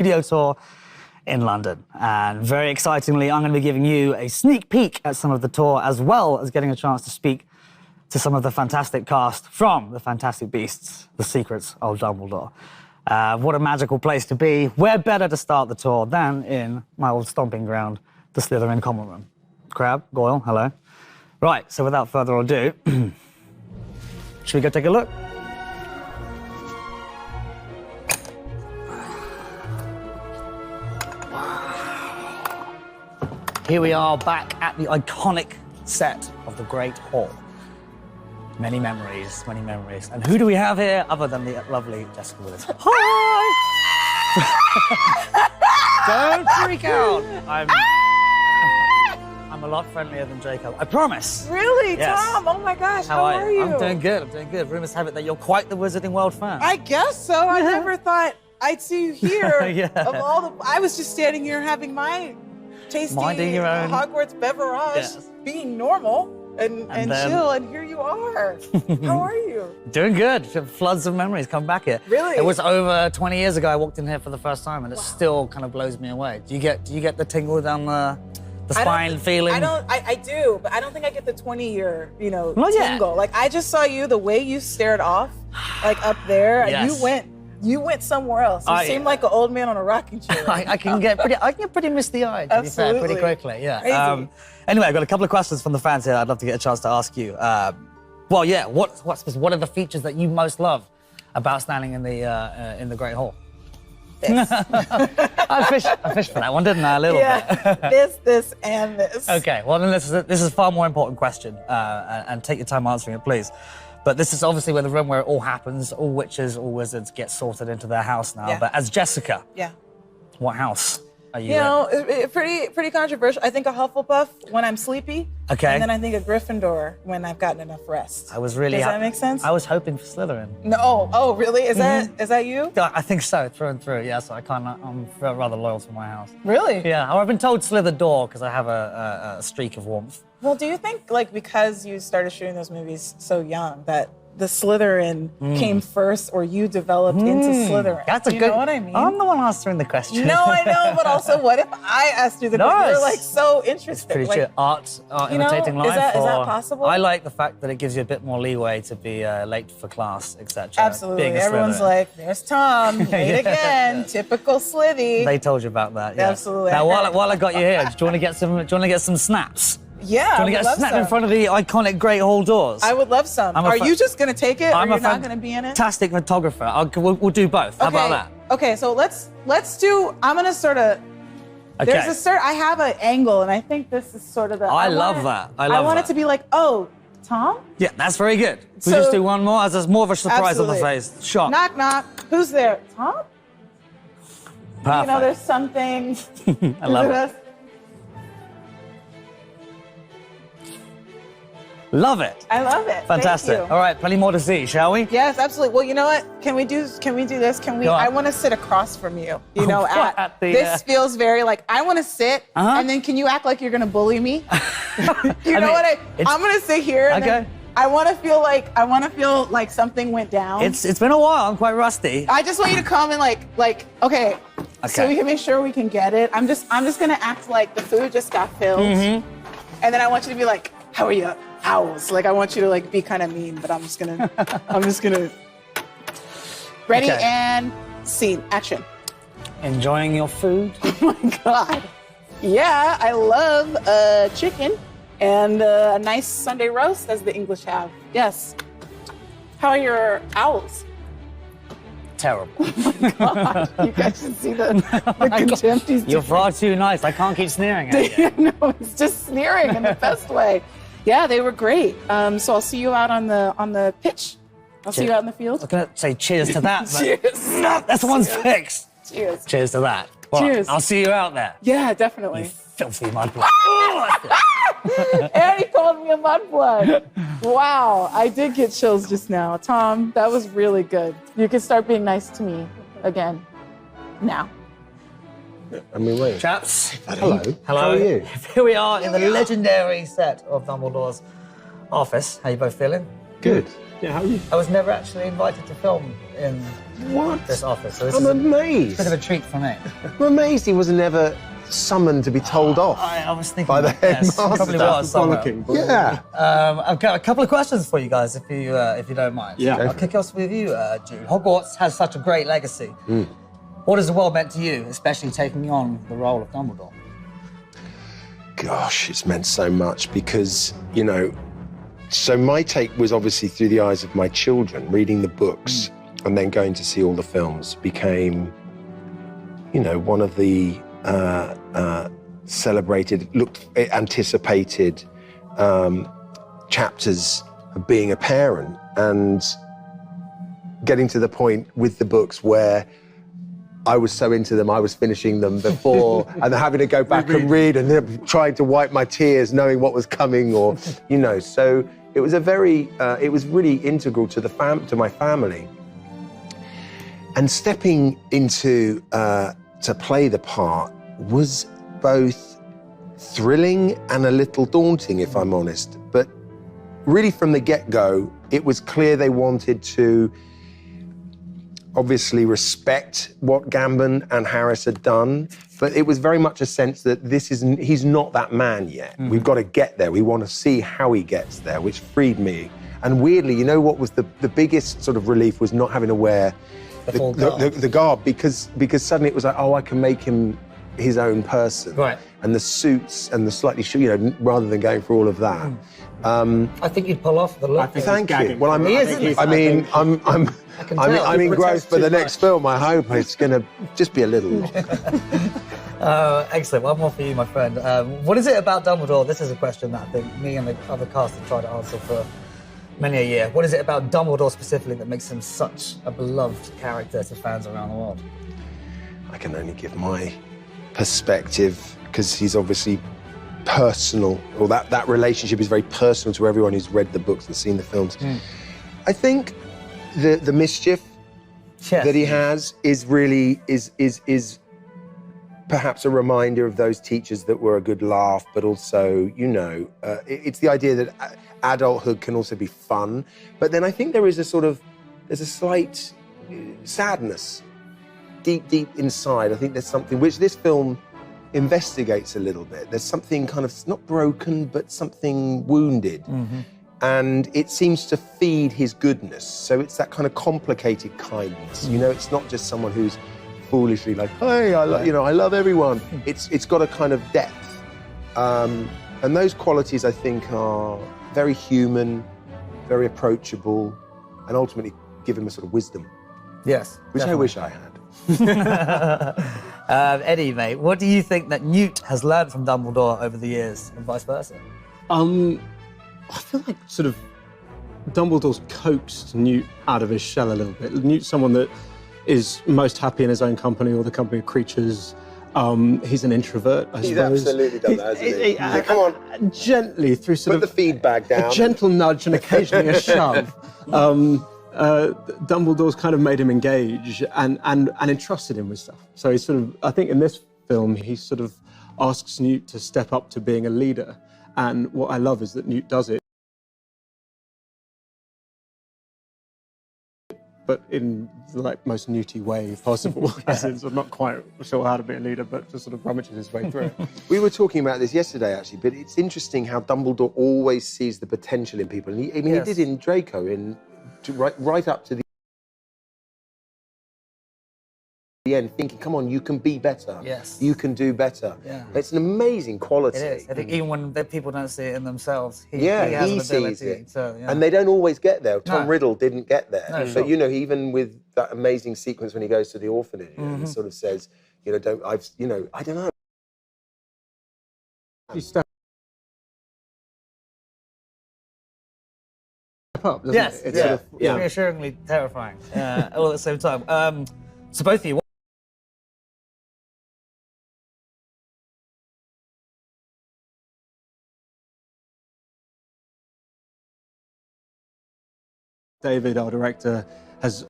studio tour in London. And very excitingly, I'm going to be giving you a sneak peek at some of the tour, as well as getting a chance to speak to some of the fantastic cast from The Fantastic Beasts, The Secrets of Dumbledore. What a magical place to be. Where better to start the tour than in my old stomping ground, the Slytherin Common Room. Crab, Goyle, hello. Right, so without further ado, should we go take a look? Here we are back at the iconic set of the Great Hall. Many memories, many memories. And who do we have here other than the lovely Jessica Willis? Hi! Don't freak out. I'm a lot friendlier than Jacob. I promise. Really, yes. Tom? Oh my gosh, how are you? I'm doing good, I'm doing good. Rumors have it that you're quite the Wizarding World fan. I guess so. I never thought I'd see you here. Yeah. Of all the, I was just standing here having my tasty Minding your own. Hogwarts beverage, Yes. being normal and then- chill, and here you are. How are you? Doing good. Floods of memories come back here. Really? It was over 20 years ago I walked in here for the first time, and it still kind of blows me away. Do you get the tingle down the spine feeling? I do, but I don't think I get the 20-year, Not yet. tingle. Like, I just saw you, the way you stared off, like up there, and Yes. you went somewhere else. You seemed like an old man on a rocking chair. I can get pretty misty-eyed, to be fair, pretty Absolutely. quickly, yeah. Crazy. Anyway, I've got a couple of questions from the fans here I'd love to get a chance to ask you. What are the features that you most love about standing in the Great Hall? I fished for that one, didn't I? A little bit. this, and this. Okay, well then this is a far more important question, and take your time answering it, please. But this is obviously where the room where it all happens. All witches, all wizards get sorted into their house now. Yeah. But as Jessica, Yeah. what house are you You know, in? pretty controversial. I think a Hufflepuff when I'm sleepy. Okay. And then I think a Gryffindor when I've gotten enough rest. I was really. Does that make sense? I was hoping for Slytherin. No. Oh, really? Is that you? I think so, through and through. Yeah, so I'm rather loyal to my house. Really? Yeah, I've been told Slither because I have a streak of warmth. Well, do you think, like, because you started shooting those movies so young, that the Slytherin came first, or you developed into Slytherin? That's a Do you good. know what I mean? I'm the one answering the question. No, I know, but also, what if I asked you the question? You're like so interested. Pretty like, true. Art you know, imitating life. is that or- possible? I like the fact that it gives you a bit more leeway to be late for class, etc. Absolutely. Being a Everyone's Slytherin. like, there's Tom, late again, typical Slithy. They told you about that. Yeah. Absolutely. Now, while I got you here, do you want to get some snaps? Yeah, Do you want to get a snap in front of the iconic Great Hall doors? I would love some. I'm a Are fa- you just going to take it, or I'm you're a not going to be in it? fantastic photographer. We'll do both. How about that? Okay, so let's do. I'm going to sort of. Okay. I have an angle, and I think this is sort of the. I love that. I love want that. it to be like, oh, Tom. Yeah, that's very good. We'll So- just do one more, as there's more of a surprise on the Absolutely. face. Shock. Knock knock. Who's there? Tom. Perfect. You know, there's something. I love it. Love it. I love it. Fantastic. Thank you. All right, plenty more to see, shall we? Yes, absolutely. Well, you know what? Can we do this? Can we? Go on. I want to sit across from you. You know, At the, this feels very like I want to sit, and then can you act like you're gonna bully me? You know what? I'm gonna sit here. And then I want to feel like something went down. It's been a while. I'm quite rusty. I just want you to come and like okay, so we can make sure we can get it. I'm just gonna act like the food just got filled, and then I want you to be like, how are you? Owls. Like I want you to like be kind of mean, but I'm just gonna ready and scene action. Enjoying your food? Oh my God. Yeah, I love chicken and a nice Sunday roast, as the English have. Yes. How are your owls? Terrible. God, you guys should see the contempt he's You're far too nice. I can't keep sneering at you. No, it's just sneering in the best way. Yeah, they were great. So I'll see you out on the pitch. I'll see you out in the field. I was going to say cheers to that, but Cheers. no, that's one's fixed. Cheers. Cheers to that. Well, Cheers. I'll see you out there. Yeah, definitely. You filthy mudblood. And he called me a mudblood. Wow, I did get chills just now. Tom, that was really good. You can start being nice to me again. Now. I mean, wait. Chaps. Hello. Hello. How are you? Here we are in the legendary set of Dumbledore's office. How you both feeling? Good. Yeah, how are you? I was never actually invited to film in this office. So this I'm is amazed. a bit of a treat for me. I'm amazed he was never summoned to be told off. I was thinking by the yes, headmaster. probably was somewhere. Yeah. I've got a couple of questions for you guys, if you don't mind. Yeah. I'll kick off with you, Jude. Hogwarts has such a great legacy. What has the world meant to you, especially taking on the role of Dumbledore? Gosh, it's meant so much because, you know, so my take was obviously through the eyes of my children. Reading the books and then going to see all the films became, you know, one of the celebrated, anticipated chapters of being a parent, and getting to the point with the books where I was so into them, I was finishing them before, and having to go back and read, and then trying to wipe my tears, knowing what was coming, or, you know. So it was it was really integral to to my family. And stepping into to play the part was both thrilling and a little daunting, if I'm honest. But really, from the get-go, it was clear they wanted to obviously respect what Gambon and Harris had done, but it was very much a sense that he's not that man yet. We've got to get there. We want to see how he gets there, which freed me. And weirdly, you know what was the biggest sort of relief was not having to wear the garb, because suddenly it was like, oh, I can make him his own person. Right. And the suits and the slightly, you know, rather than going for all of that. I think you'd pull off the look. Thank you. Well, I'm engrossed for the next film. I hope it's going to just be a little longer. Excellent. One more for you, my friend. What is it about Dumbledore? This is a question that I think me and the other cast have tried to answer for many a year. What is it about Dumbledore specifically that makes him such a beloved character to fans around the world? I can only give my perspective, because he's obviously personal, or that relationship is very personal to everyone who's read the books and seen the films. I think the mischief that he has is really is perhaps a reminder of those teachers that were a good laugh, but also, you know, it's the idea that adulthood can also be fun. But then I think there's a slight sadness deep inside. I think there's something which this film investigates a little bit. There's something kind of not broken, but something wounded. And it seems to feed his goodness. So it's that kind of complicated kindness. You know, it's not just someone who's foolishly like, hey, I love everyone. It's got a kind of depth. And those qualities, I think, are very human, very approachable, and ultimately give him a sort of wisdom. Yes. Which definitely. I wish I had. Eddie, mate, what do you think that Newt has learned from Dumbledore over the years, and vice versa? I feel like sort of Dumbledore's coaxed Newt out of his shell a little bit. Newt's someone that is most happy in his own company or the company of creatures. He's an introvert, I suppose. He's absolutely done that, hasn't he? Come on. Gently, through sort of... Put the feedback down. A gentle nudge and occasionally a shove. Dumbledore's kind of made him engage and entrusted him with stuff. So he's sort of, I think in this film, he sort of asks Newt to step up to being a leader. And what I love is that Newt does it, but in the most Newty way possible. As in, I'm not quite sure how to be a leader, but just sort of rummages his way through it. We were talking about this yesterday, actually, but it's interesting how Dumbledore always sees the potential in people. And he did in Draco, right up to the end, thinking, come on, you can be better. Yes. You can do better. Yeah. It's an amazing quality. It is. I think even when people don't see it in themselves, he sees sees it. To, And they don't always get there. Tom Riddle didn't get there. No, but, you know, even with that amazing sequence when he goes to the orphanage, and sort of says, you know, I don't know. You step up, doesn't yes, it? It's yeah. sort of, reassuringly terrifying all at the same time. So both of you, David, our director, has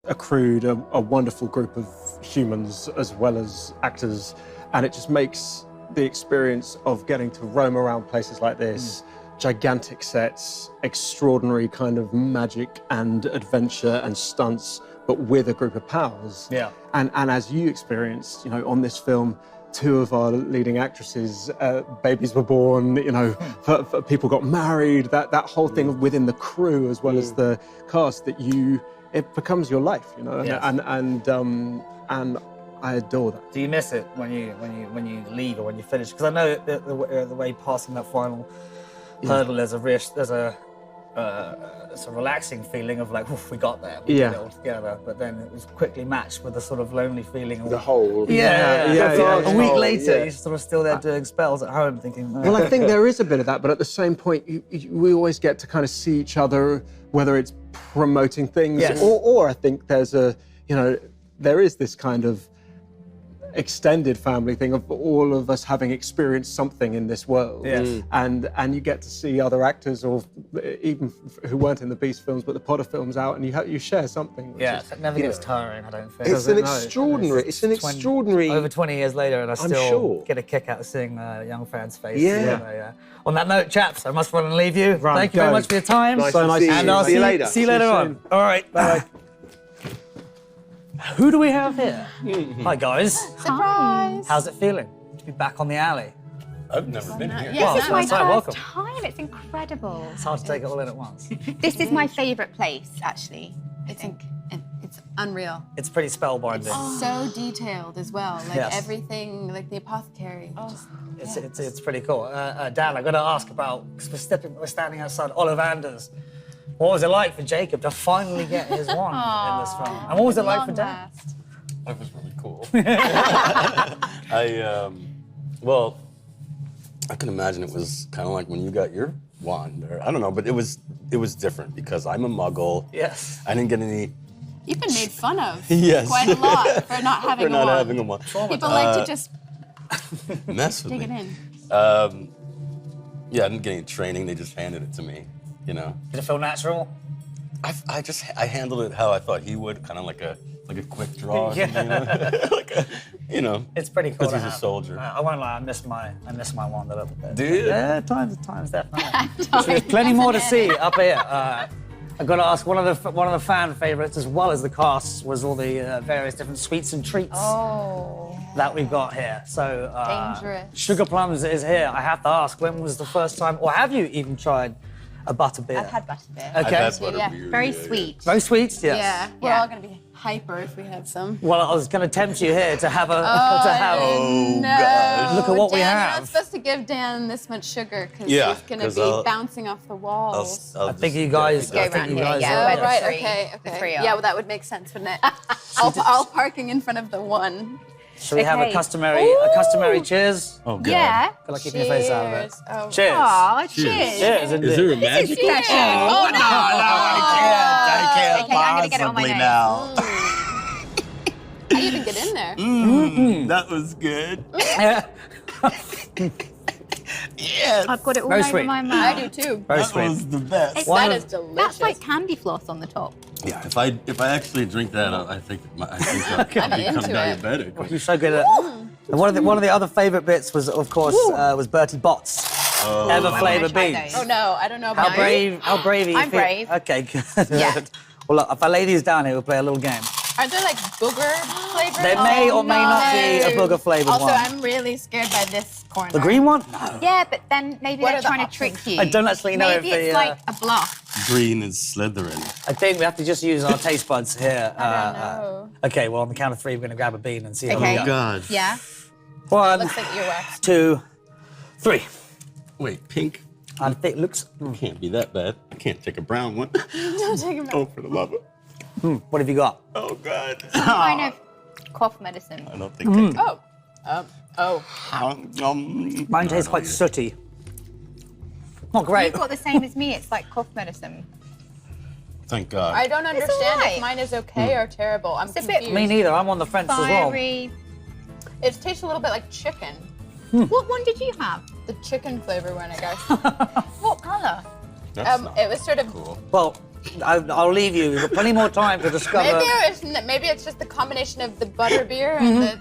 accrued a wonderful group of humans as well as actors, and it just makes the experience of getting to roam around places like this gigantic sets, extraordinary kind of magic and adventure and stunts, but with a group of pals. Yeah. And as you experienced, on this film, 2 of our leading actresses, babies were born, people got married, that whole thing within the crew as well as the cast, it becomes your life, Yes. and I adore that. Do you miss it when you leave or when you finish? Because I know the way passing that final hurdle, there's a relaxing feeling of like, oof, we got there, we did it all together. But then it was quickly matched with a sort of lonely feeling of The whole. Yeah. A week later, yeah. you're sort of still there doing spells at home, thinking. Well, I think there is a bit of that, but at the same point, we always get to kind of see each other, whether it's promoting things, Yes. or I think there is this kind of extended family thing of all of us having experienced something in this world. Yes. And you get to see other actors or even who weren't in the Beast films, but the Potter films out, and you share something. which Yeah, is, it never gets tiring, I don't think. It's an No, extraordinary. Over 20 years later, and I I'm still sure. get a kick out of seeing a young fan's face. Yeah. On that note, chaps, I must run and leave you. Run, Thank you very go. much for your time. Nice So to nice see to you. And I'll See you later. See you later on. All right. Bye. Who do we have here? Hi, guys. Surprise! How's it feeling to be back on the alley? I've never been here. Well, This is my that's right, first welcome. time. It's incredible. It's hard to take it all in at once. This is my favourite place, actually. I think. It's unreal. It's pretty spellbinding. So detailed as well. Like Yes. everything, like the apothecary. It's pretty cool. Dan, I've got to ask about, because we're standing outside Ollivander's. What was it like for Jacob to finally get his wand in this film? And what was it like for Dan? That was really cool. Well, I can imagine it was kind of like when you got your wand, or I don't know, but it was different because I'm a Muggle. Yes. I didn't get any. You've been made fun of Yes. quite a lot for not having for not a wand. having a wand. People like to just Mess with dig me. it in. Yeah, I didn't get any training. They just handed it to me. Did it feel natural? I handled it how I thought he would, kind of like a quick draw. Or something, It's pretty cool. Because to he's a have. soldier. I won't lie, I miss my wand a little bit. Do you? Yeah, times definitely. So there's plenty more to see up here. I've got to ask, one of the fan favorites, as well as the cast, was all the various different sweets and treats that we've got here. So Dangerous. Sugar Plums is here. I have to ask, when was the first time, or have you even tried a butterbeer? I've had butterbeer. I've Okay. had Yeah. butterbeer, Very yeah. sweet. Very sweet, yes. Yeah, we're Yeah. all gonna be hyper if we have some. Well, I was going to tempt you here to have a Oh, No. gosh. Look at what we Dan, have. You're not supposed to give Dan this much sugar because Yeah, he's gonna 'cause be I'll- bouncing off the walls. I think you guys. Go I think round you here, guys. yeah. are- Oh, Like right. three. Okay. The Okay. three are. Yeah, well, that would make sense, wouldn't it? all parking in front of the one. Should we have a Okay. customary cheers? Oh, God. Yeah. Feel like keeping your face out of it. Cheers. Oh. Cheers. Aw, cheers. Cheers, indeed. Is there a magic? Special. Oh, no, I can't Okay, I'm gonna get it on my nose. now. I even get in there. That was good. Yeah. Yes. I've got it all Very over sweet. my I mouth. do too. Very That sweet. was the best. One That of- is delicious. That's like candy floss on the top. Yeah, if I actually drink that, I think I'll become into it. diabetic. You're so good at it. And one of the other favourite bits was, of course, was Bertie Bott's ever flavour try beans. those. Oh no, I don't know about How brave are you? I'm feel- brave. Okay, good. Yeah. Well, look, if I lay these down here, we'll play a little game. Are there like booger flavors? There may or may not be a booger flavoured Also, one. I'm really scared by this corner. The green one? No. Yeah, but then maybe What they're are the trying to trick options? you. I don't actually know Maybe if it's the, like a bluff. Green is Slytherin. I think we have to just use our taste buds here. I don't know. Okay, well, on the count of three, we're going to grab a bean and see how Okay. we go. God. Yeah. One, Looks like earwax. 2, 3. Wait, pink I think it looks... can't be that bad. I can't take a brown one. Don't take him Oh, for the love of... What have you got? Oh, God. Some kind of cough medicine. I don't think I Oh. Mine tastes quite sooty. Not great. You've got the same as me. It's like cough medicine. Thank God. I don't understand alright. if mine is okay or terrible. I'm It's a bit- confused. Me neither. I'm on the fence as well. Fiery. It tastes a little bit like chicken. What one did you have? The chicken flavor one, I guess. What colour? That's not It was sort of. cool. Well, I'll leave you. We've got plenty more time to discover. Maybe it's just the combination of the butter beer and the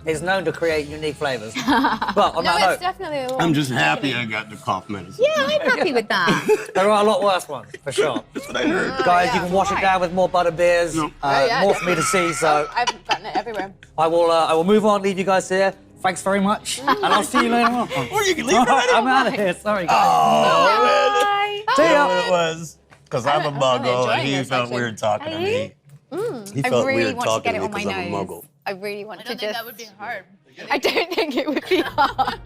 He's known to create unique flavors. But on No, that it's note, definitely a I'm just happy I got the cough medicine. Yeah, I'm happy with that. there are a lot worse ones, for sure. That's what I heard. Guys, you yeah. can wash it down with more butter beers. yeah, More for me to see, so I've gotten it everywhere. I will move on, leave you guys here. Thanks very much, and I'll see you later on. Or you can leave already. I'm out of here, sorry guys. Bye. See You know ya. what it was? Because I'm a I'm muggle, enjoying and he this, felt actually. weird talking to me. He I felt really weird want to talking get to it me on my because I'm a nose. muggle. I really want I to don't think just. that would be hard. I don't think it would be hard.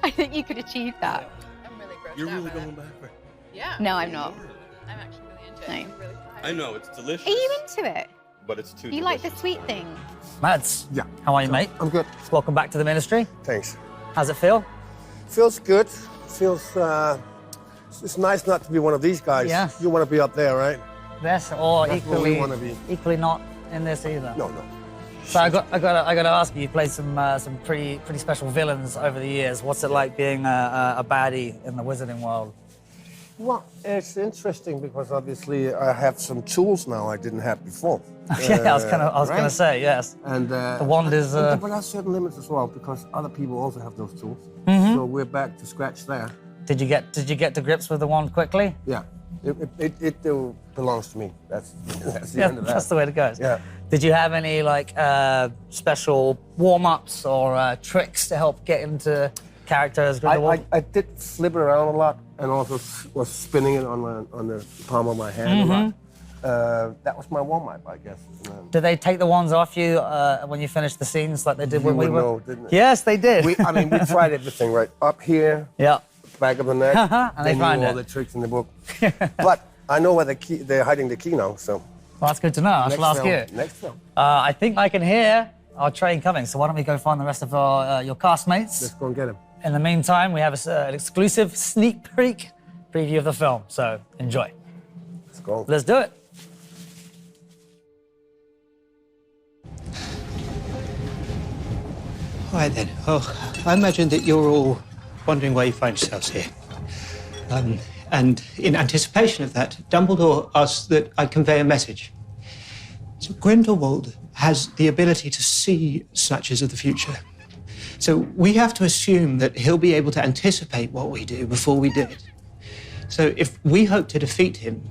I think you could achieve that. I'm really grossed You're out really by going that. back there. Yeah. No, I'm not. I'm actually really into it. No. I'm really excited. I know, it's delicious. Are you into it? But it's too You like the delicious. sweet things? Mads, Yeah. how are you, mate? I'm good. Welcome back to the ministry. Thanks. How's it feel? Feels good. Feels, it's nice not to be one of these guys. Yeah. You want to be up there, right? Yes, or That's where we equally, wanna be. equally not in this either. No, no. So I got to ask you. You played some pretty special villains over the years. What's it like being a baddie in the wizarding world? Well, it's interesting because obviously I have some tools now I didn't have before. Yeah, I was gonna right? say yes. And The wand is. but there are certain limits as well because other people also have those tools. Mm-hmm. So we're back to scratch there. Did you get to grips with the wand quickly? Yeah, it still belongs to me. That's the Yeah, end of that. that's the way it goes. Yeah. Did you have any like special warm-ups or tricks to help get into character as Grindelwald? I did flip it around a lot and also was spinning it on the palm of my hand a lot. That was my warm-up, I guess. Did they take the wands off you when you finished the scenes like they did when we would were? know, didn't it? Yes, they did. We tried everything, right? Up here, yeah. back of the neck. And they knew find all it. the tricks in the book. But I know where they're hiding the key now, so. Well, that's good to know. I shall ask you. Next film. I think I can hear our train coming, so why don't we go find the rest of your castmates? Let's go and get him. In the meantime, we have an exclusive sneak peek preview of the film, so enjoy. Let's go. Let's do it. All right then. Well, I imagine that you're all wondering why you find yourselves here. And in anticipation of that, Dumbledore asked that I convey a message. So Grindelwald has the ability to see snatches of the future. So we have to assume that he'll be able to anticipate what we do before we do it. So if we hope to defeat him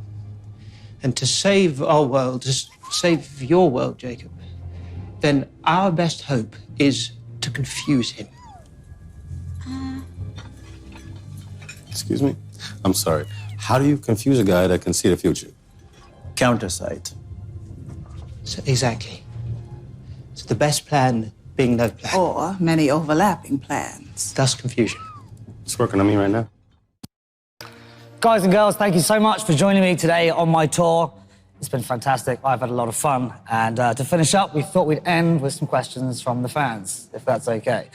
and to save our world, to save your world, Jacob, then our best hope is to confuse him. Excuse me? I'm sorry. How do you confuse a guy that can see the future? Countersight. So, exactly. So the best plan being no plan. Or many overlapping plans. Thus confusion. It's working on me right now. Guys and girls, thank you so much for joining me today on my tour. It's been fantastic. I've had a lot of fun. And to finish up, we thought we'd end with some questions from the fans, if that's okay.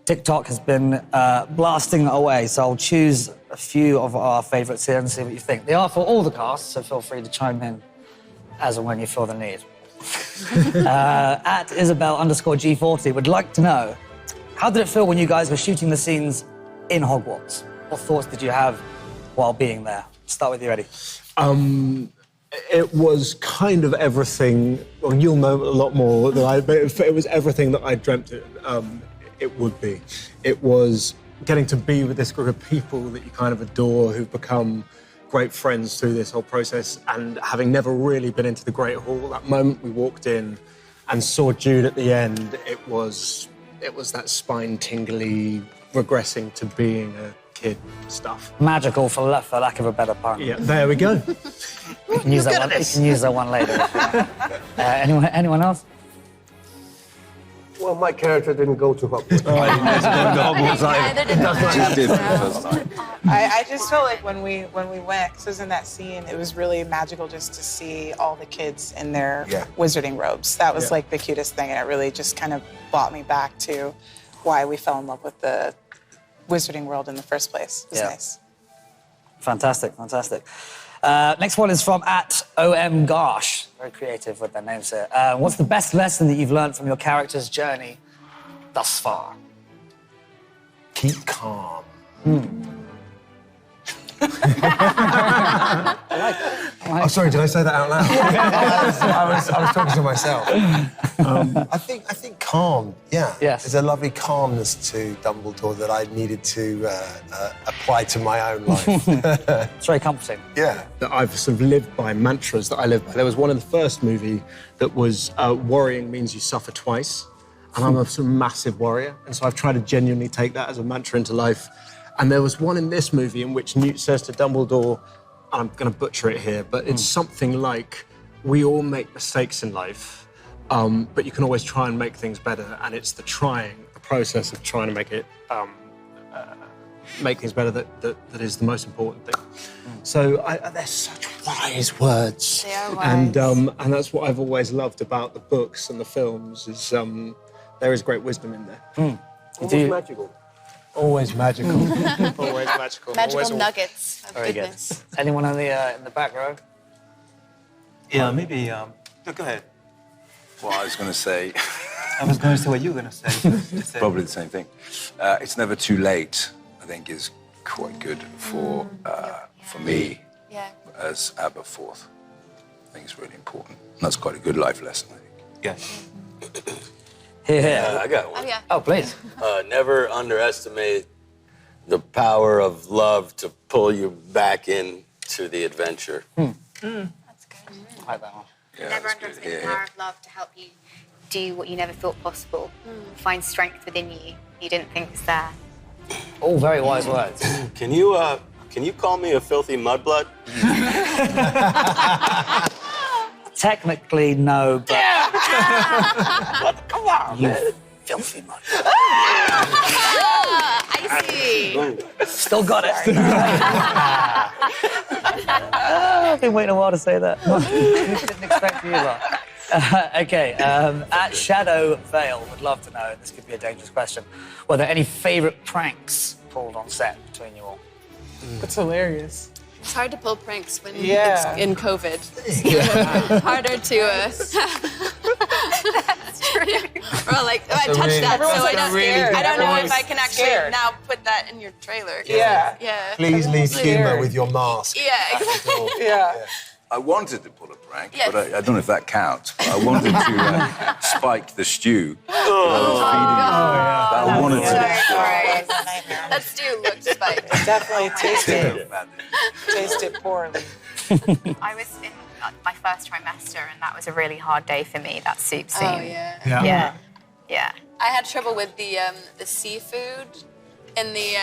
TikTok has been blasting away, so I'll choose a few of our favorites here and see what you think. They are for all the cast, so feel free to chime in as and when you feel the need. At Isabel_G40 would like to know, how did it feel when you guys were shooting the scenes in Hogwarts? What thoughts did you have while being there? Start with you, Eddie. It was kind of everything. Well, you'll know a lot more than I, but it was everything that I dreamt it would be. It was getting to be with this group of people that you kind of adore, who've become great friends through this whole process, and having never really been into the Great Hall, that moment we walked in and saw Jude at the end, it was that spine-tingly, regressing to being a kid stuff. Magical, for lack of a better pun. Yeah, there we go. You can use that one. You can use that one later. Anyone else? Well, my character didn't go to Hogwarts. Just did for the first time. I just felt like when we went, because it was in that scene, it was really magical just to see all the kids in their wizarding robes. That was like the cutest thing, and it really just kind of brought me back to why we fell in love with the wizarding world in the first place. It was nice. Fantastic, fantastic. Next one is from @OMGosh. Very creative with their names here. What's the best lesson that you've learned from your character's journey thus far? Keep calm. Oh, sorry, did I say that out loud? I was talking to myself. I think calm, yeah. Yes. There's a lovely calmness to Dumbledore that I needed to apply to my own life. It's very comforting. Yeah. That I've sort of lived by, mantras that I live by. There was one in the first movie that was worrying means you suffer twice. And I'm a sort of massive worrier. And so I've tried to genuinely take that as a mantra into life. And there was one in this movie in which Newt says to Dumbledore, I'm going to butcher it here, but it's something like, we all make mistakes in life, but you can always try and make things better. And it's the process of trying to make it, make things better that is the most important thing. So they're such wise words. They are wise. And that's what I've always loved about the books and the films is there is great wisdom in there. Almost magical. Always magical. Always magical. Magical Always nuggets of Very good. goodness. Anyone in the back row? Yeah, maybe. No, go ahead. Well, I was going to say I was going to say what you were going to say. probably the same thing. It's never too late. I think is quite good for me Yeah. as Aberforth. I think it's really important. And that's quite a good life lesson, I think. Yeah. Here. I got one. Oh, yeah. Oh, please. Never underestimate the power of love to pull you back into the adventure. That's good. I like that one. Yeah, Never that's good. underestimate the power of love to help you do what you never thought possible. Find strength within you didn't think was there. All very wise words. Can you call me a filthy mudblood? Technically, no, but Come on, you man. filthy mud. I see. Still got it. I've been waiting a while to say that. Didn't expect you lot. Okay, at Shadow Vale, would love to know, this could be a dangerous question, were there any favourite pranks pulled on set between you all? It's hilarious. It's hard to pull pranks when Yeah. it's in COVID. It's harder to. That's true. Or like, oh, I touched that, so I don't. I don't know if I can actually scared. now put that in your trailer. Yeah. Yeah. Please leave Scared. humour with your mask. Yeah. Exactly. Yeah. I wanted to pull a prank, Yes. but I don't know if that counts. But I wanted to spike the stew. I wanted to. Sorry. That stew looked spiked. Definitely tasted poorly. I was in my first trimester, and that was a really hard day for me, that soup scene. Oh yeah. Yeah. I had trouble with the seafood in the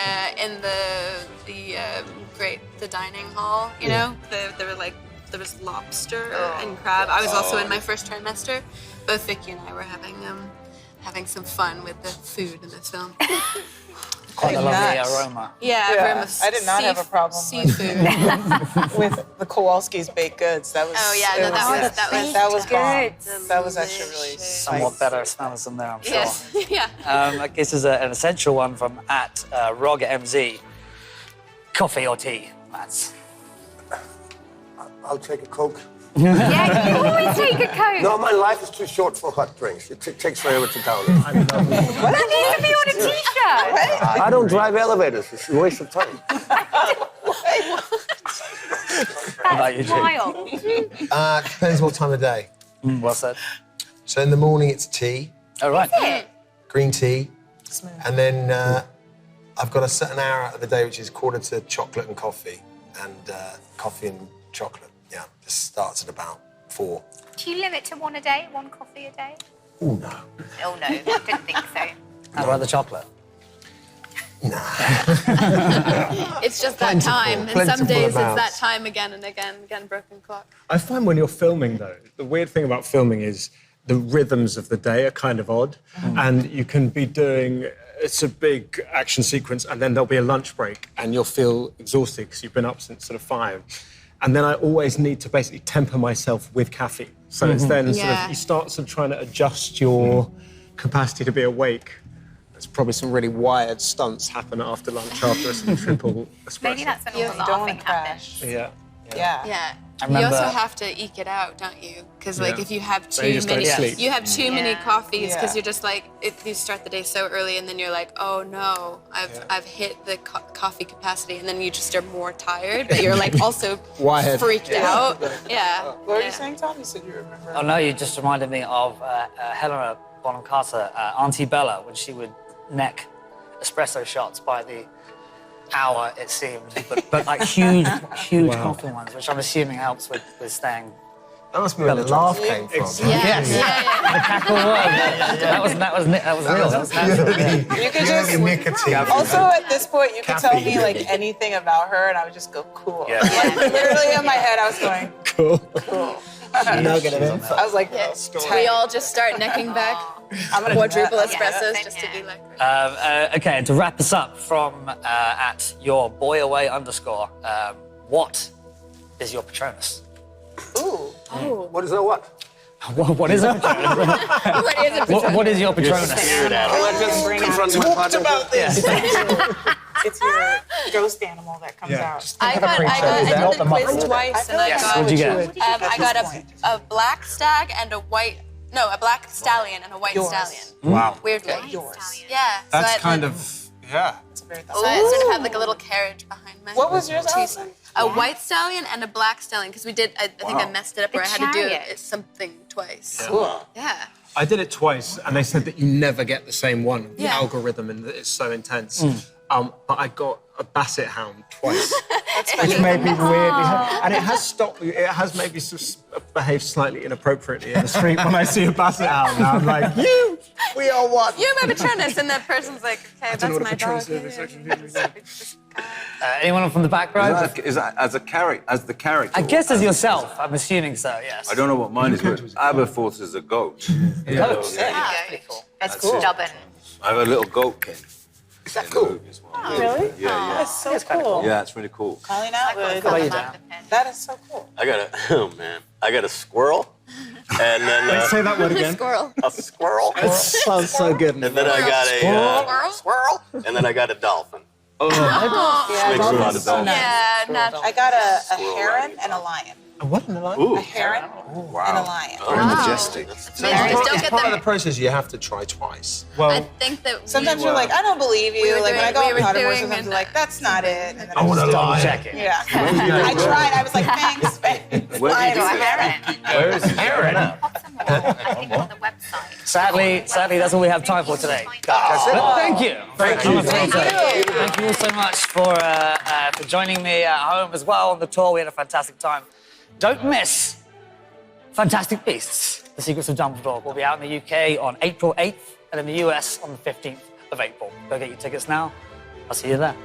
dining hall. You know, there were like. There was lobster and crab. I was also in my first trimester. Both Vicky and I were having some fun with the food in this film. Quite a lovely aroma. Yeah, aroma I did not have a problem seafood. with the Kowalski's baked goods. That was. Oh, yeah, no, that was bomb. Good. That was actually really Somewhat better smells than there, I'm sure. Yes, yeah. This is an essential one from @RogMZ. Coffee or tea, Mads? I'll take a Coke. Yeah, you always take a Coke. No, my life is too short for hot drinks. It takes forever to down. That needs to be on a T-shirt. I don't drive elevators. It's a waste of time. about you, Jake? Wild. Depends what time of day. Well said. So in the morning it's tea, All right. green tea, and then I've got a certain hour out of the day which is quarter to chocolate and coffee, and coffee and chocolate. Yeah, just starts at about 4. Do you limit to one a day, one coffee a day? Oh no. Oh no, didn't think so. How about the chocolate? It's just that time, and plentiful some days it's amounts. that time again and again, broken clock. I find when you're filming, though, the weird thing about filming is the rhythms of the day are kind of odd. And you can be doing, it's a big action sequence, and then there'll be a lunch break, and you'll feel exhausted because you've been up since sort of 5. And then I always need to basically temper myself with caffeine. So it's then sort of, you start sort of trying to adjust your capacity to be awake. There's probably some really wired stunts happen after lunch after a sort of triple espresso. Maybe that's when all the Don't laughing happens. crash. Yeah. Yeah. Yeah. I remember. You also have to eke it out, don't you? Because like Yeah. if you have So you too just don't many, sleep. you have too many coffees because Yeah. you're just like if you start the day so early and then you're like, oh no, I've hit the coffee capacity, and then you just are more tired, but you're like also Wired. freaked out. Yeah. What were you saying, Tom? You said you remember. Oh no, you just reminded me of Helena Bonham Carter, Auntie Bella, when she would neck espresso shots by the hour, it seemed, but like huge coffee ones, which I'm assuming helps with staying. That must be where the laugh came from. Yes. The cackle was. That was real. That was natural. Yeah. You could just nicotine. also at this point you could tell me like anything about her, and I would just go cool. Yeah. Like literally in my head, I was going Cool. Nugget of info. I was like, We all just start necking back quadruple espressos just to be like. Okay, and to wrap us up from at your boyaway _, what is your Patronus? ooh. What is that? What? What is a Patronus? What is it? What is your Patronus? Talked about this. It's your ghost animal that comes out. I did the quiz twice, and I got. What'd you get? I got a black stag and a black stallion and a white stallion. Wow. Weirdly. Yours. Yeah. That's so kind of, yeah. So I sort of had like a little carriage behind me. What was yours, Allison? A white stallion and a black stallion, because we did. I think I messed it up, where I had to do something twice. Cool. Yeah. I did it twice, and they said that you never get the same one. The Yeah. algorithm, and that it's so intense. But I got a basset hound twice, Which made me weirdly, and it has stopped me. It has made me behave slightly inappropriately in the street when I see a basset hound. Now I'm like, we are one. You're my Patronus, and that person's like, okay, that's my dog. Anyone from the back row? Is that as the character? I guess as yourself. I'm assuming so. Yes. I don't know what mine is, but Aberforth is a goat. Goat. Yeah, Ah, pretty cool. That's cool. Stubborn. I have a little goat king. Is that cool? Really? Yeah, That's so cool. yeah. It's really cool. Colleen Atwood. What about you, Dan? That is so cool. I got a squirrel, and then Say that word again. Squirrel. a squirrel, It sounds so good. and then I got a squirrel, and then I got a dolphin. Yeah, Makes me want a dolphin. Yeah, not. I got a heron and a lion. What in the line? A heron and a lion. Very majestic. Just don't get Part of them. the process you have to try twice. I Well, think that Sometimes you're like, I don't believe you. were Like when I go doing- on we were powder doing sometimes an- I'm like, that's not it. And then I want to lie. Checking. Yeah. I tried. I was like, thanks, thanks. Where did you Go do that? Heron. Where is Aaron? I think on the website. Sadly, that's all we have time for today. That's But thank you. Thank you. Thank you all so much for joining me at home as well on the tour. We had a fantastic time. Don't miss Fantastic Beasts: The Secrets of Dumbledore. Will be out in the UK on April 8th and in the US on the 15th of April. Go get your tickets now. I'll see you there.